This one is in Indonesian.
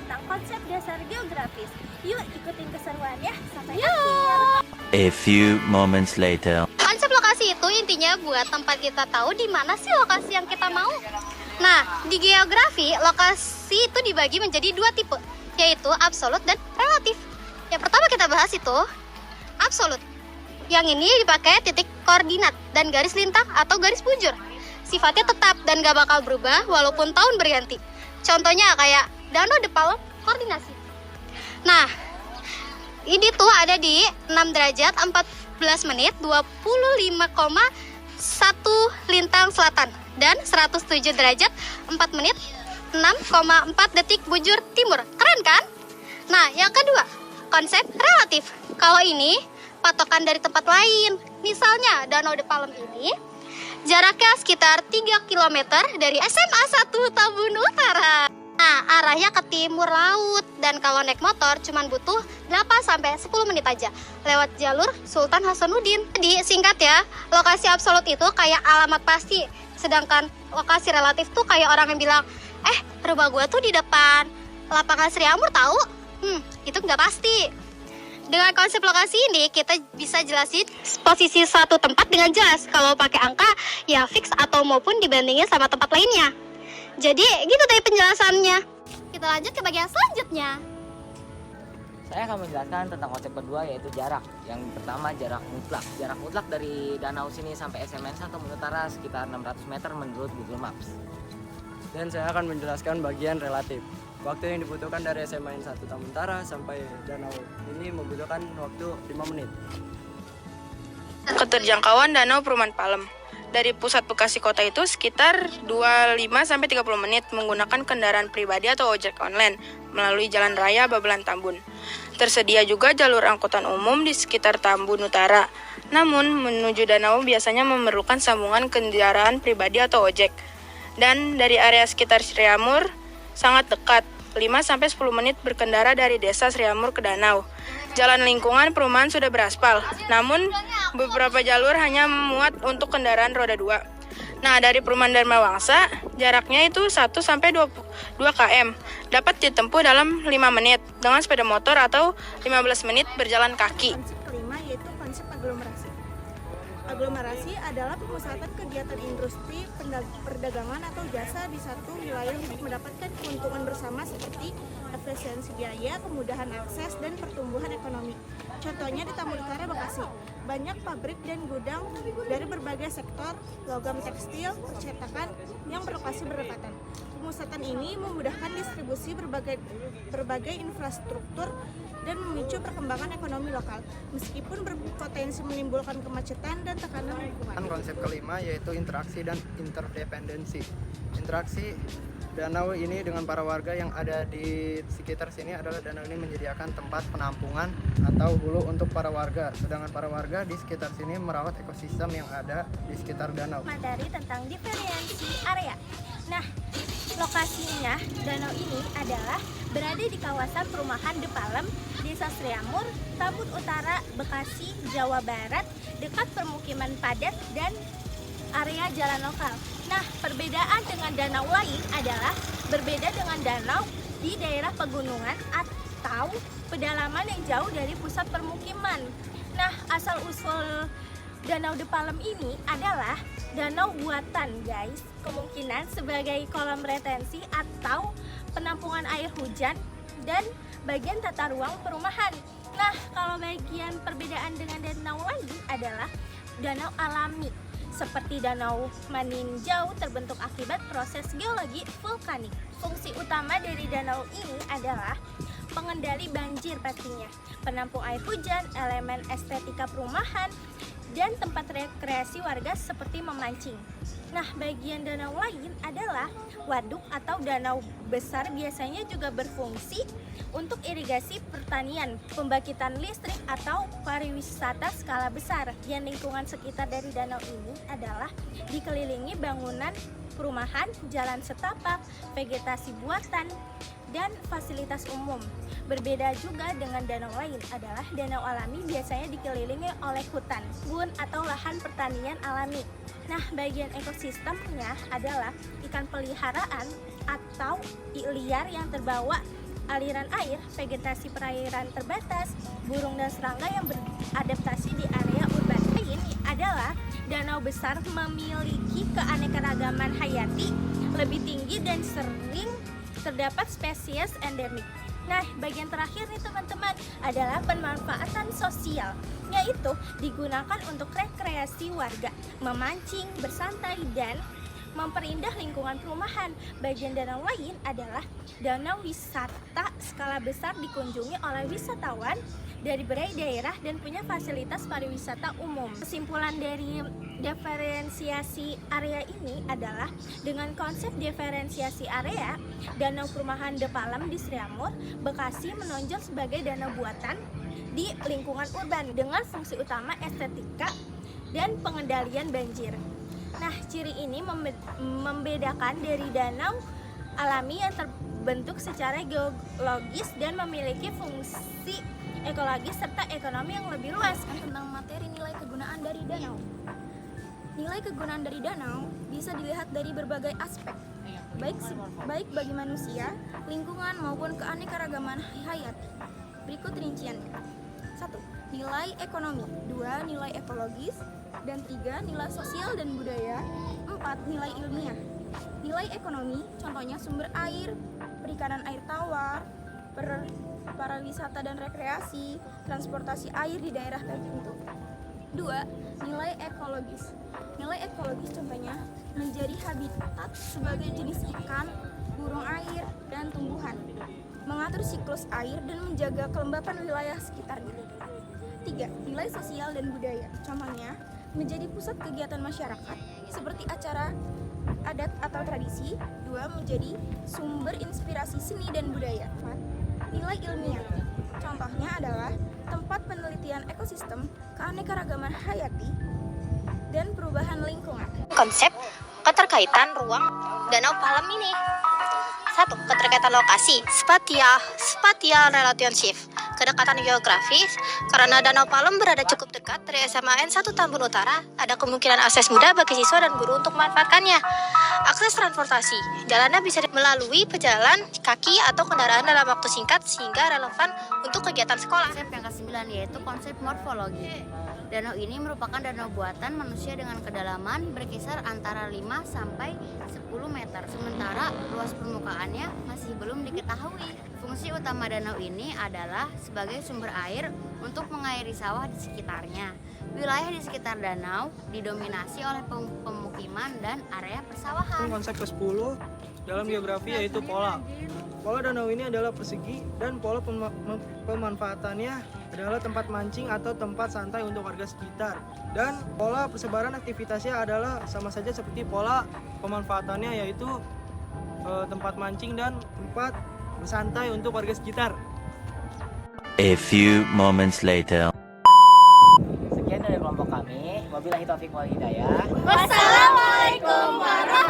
tentang konsep dasar geografis. Yuk ikutin keseruannya sampai akhir. A few moments later. Konsep lokasi itu intinya buat tempat kita tahu di mana sih lokasi yang kita mau. Nah, di geografi, lokasi itu dibagi menjadi dua tipe, yaitu absolut dan relatif. Yang pertama kita bahas itu absolut. Yang ini dipakai titik koordinat dan garis lintang atau garis bujur. Sifatnya tetap dan gak bakal berubah walaupun tahun berganti. Contohnya kayak Danau de Palem koordinasi. Nah, ini tuh ada di 6 derajat 14 menit 25,1 lintang selatan dan 107 derajat 4 menit 6,4 detik bujur timur. Keren kan? Nah, yang kedua, konsep relatif. Kalau ini patokan dari tempat lain. Misalnya Danau de Palem ini jaraknya sekitar 3 km dari SMA 1 Tambun Utara. Nah, arahnya ke timur laut dan kalau naik motor cuma butuh 8-10 menit aja lewat jalur Sultan Hasanuddin. Jadi singkat ya, lokasi absolut itu kayak alamat pasti, sedangkan lokasi relatif tuh kayak orang yang bilang, rumah gua tuh di depan lapangan Sri Amur tahu? Itu nggak pasti. Dengan konsep lokasi ini kita bisa jelasin posisi suatu tempat dengan jelas. Kalau pakai angka ya fix atau maupun dibandingin sama tempat lainnya. Jadi gitu deh penjelasannya. Kita lanjut ke bagian selanjutnya. Saya akan menjelaskan tentang konsep kedua yaitu jarak. Yang pertama jarak mutlak. Jarak mutlak dari danau sini sampai SMN 1 Tambun Utara sekitar 600 meter menurut Google Maps. Dan saya akan menjelaskan bagian relatif. Waktu yang dibutuhkan dari SMN 1 Tambun Utara sampai danau ini membutuhkan waktu 5 menit. Keterjangkauan Danau Perumahan Palem. Dari pusat Bekasi kota itu sekitar 25-30 menit menggunakan kendaraan pribadi atau ojek online melalui jalan raya Babelan Tambun. Tersedia juga jalur angkutan umum di sekitar Tambun Utara. Namun, menuju danau biasanya memerlukan sambungan kendaraan pribadi atau ojek. Dan dari area sekitar Sriamur sangat dekat, 5-10 menit berkendara dari desa Sriamur ke danau. Jalan lingkungan perumahan sudah beraspal, namun beberapa jalur hanya muat untuk kendaraan roda 2. Nah, dari perumahan Dharma Wangsa, jaraknya itu 1-2 km. Dapat ditempuh dalam 5 menit dengan sepeda motor atau 15 menit berjalan kaki. Konsep kelima yaitu konsep aglomerasi. Aglomerasi adalah pemusatan kegiatan industri, perdagangan atau jasa di satu wilayah untuk mendapatkan keuntungan bersama seperti efisiensi biaya, kemudahan akses, dan pertumbuhan ekonomi. Contohnya di Tambun Utara, Bekasi. Banyak pabrik dan gudang dari berbagai sektor, logam tekstil, percetakan yang berlokasi berdekatan. Pemusatan ini memudahkan distribusi berbagai infrastruktur dan memicu perkembangan ekonomi lokal, meskipun berpotensi menimbulkan kemacetan dan tekanan lingkungan. Konsep kelima yaitu interaksi dan interdependensi. Interaksi danau ini dengan para warga yang ada di sekitar sini adalah danau ini menyediakan tempat penampungan atau hulu untuk para warga, sedangkan para warga di sekitar sini merawat ekosistem yang ada di sekitar danau. Materi tentang diferensi area. Nah, lokasinya danau ini adalah berada di kawasan perumahan De Palem, Desa Sriamur, Tambun Utara, Bekasi, Jawa Barat, dekat permukiman padat dan area jalan lokal. Nah, perbedaan dengan danau lain adalah berbeda dengan danau di daerah pegunungan atau pedalaman yang jauh dari pusat permukiman. Nah, asal-usul Danau De Palem ini adalah danau buatan, guys. Kemungkinan sebagai kolam retensi atau penampungan air hujan dan bagian tata ruang perumahan. Nah, kalau bagian perbedaan dengan danau lain adalah danau alami, seperti Danau Maninjau terbentuk akibat proses geologi vulkanik. Fungsi utama dari danau ini adalah pengendali banjir pastinya, penampung air hujan, elemen estetika perumahan, dan tempat rekreasi warga seperti memancing. Nah, bagian danau lain adalah waduk atau danau besar, biasanya juga berfungsi untuk irigasi pertanian, pembangkitan listrik atau pariwisata skala besar. Yang lingkungan sekitar dari danau ini adalah dikelilingi bangunan perumahan, jalan setapak, vegetasi buatan, dan fasilitas umum. Berbeda juga dengan danau lain adalah danau alami biasanya dikelilingi oleh hutan, kebun atau lahan pertanian alami. Nah, bagian ekosistemnya adalah ikan peliharaan atau liar yang terbawa aliran air, vegetasi perairan terbatas, burung dan serangga yang beradaptasi di area urban. Ini adalah danau besar memiliki keanekaragaman hayati lebih tinggi dan sering terdapat spesies endemik. Nah, bagian terakhir nih teman-teman adalah pemanfaatan sosial, yaitu digunakan untuk rekreasi warga, memancing, bersantai, dan memperindah lingkungan perumahan. Bagian danau lain adalah danau wisata skala besar dikunjungi oleh wisatawan dari berbagai daerah dan punya fasilitas pariwisata umum. Kesimpulan dari diferensiasi area ini adalah dengan konsep diferensiasi area, Danau Perumahan De Palem di Sriamur, Bekasi menonjol sebagai danau buatan di lingkungan urban dengan fungsi utama estetika dan pengendalian banjir. Nah, ciri ini membedakan dari danau alami yang terbentuk secara geologis dan memiliki fungsi ekologis serta ekonomi yang lebih luas. Tentang materi nilai kegunaan dari danau. Nilai kegunaan dari danau bisa dilihat dari berbagai aspek, baik bagi manusia, lingkungan maupun keanekaragaman hayati. Berikut rinciannya. 1. Nilai ekonomi. 2. Nilai ekologis. Dan 3. Nilai sosial dan budaya. 4. Nilai ilmiah. Nilai ekonomi, contohnya sumber air, perikanan air tawar, pariwisata dan rekreasi, transportasi air di daerah tertentu. 2. Nilai ekologis. Nilai ekologis contohnya menjadi habitat sebagai jenis ikan, burung air, dan tumbuhan, mengatur siklus air dan menjaga kelembapan wilayah sekitarnya. 3. Nilai sosial dan budaya. Contohnya menjadi pusat kegiatan masyarakat seperti acara adat atau tradisi. 2. Menjadi sumber inspirasi seni dan budaya. 4. Nilai ilmiah. Contohnya adalah tempat penelitian ekosistem, keanekaragaman hayati, dan perubahan lingkungan. Konsep keterkaitan ruang Danau Palem ini. 1. Keterkaitan lokasi, spatial relationship, kedekatan geografis. Karena Danau Palem berada cukup dekat dari SMAN 1 Tambun Utara, ada kemungkinan akses mudah bagi siswa dan guru untuk memanfaatkannya. Akses transportasi, jalannya bisa melalui pejalan kaki atau kendaraan dalam waktu singkat sehingga relevan untuk kegiatan sekolah. Konsep yang ke-9 yaitu konsep morfologi. Danau ini merupakan danau buatan manusia dengan kedalaman berkisar antara 5 sampai 10 meter. Sementara luas permukaannya masih belum diketahui. Fungsi utama danau ini adalah sebagai sumber air untuk mengairi sawah di sekitarnya. Wilayah di sekitar danau didominasi oleh pemukiman dan area persawahan. Konsep ke-10 dalam geografi yaitu pola. Pola danau ini adalah persegi dan pola pemanfaatannya adalah tempat mancing atau tempat santai untuk warga sekitar. Dan pola persebaran aktivitasnya adalah sama saja seperti pola pemanfaatannya, yaitu tempat mancing dan tempat bersantai untuk warga sekitar. A few moments later. Sekian dari kelompok kami. Wabillahi taufiq wal hidayah. Wassalamualaikum warahmatullahi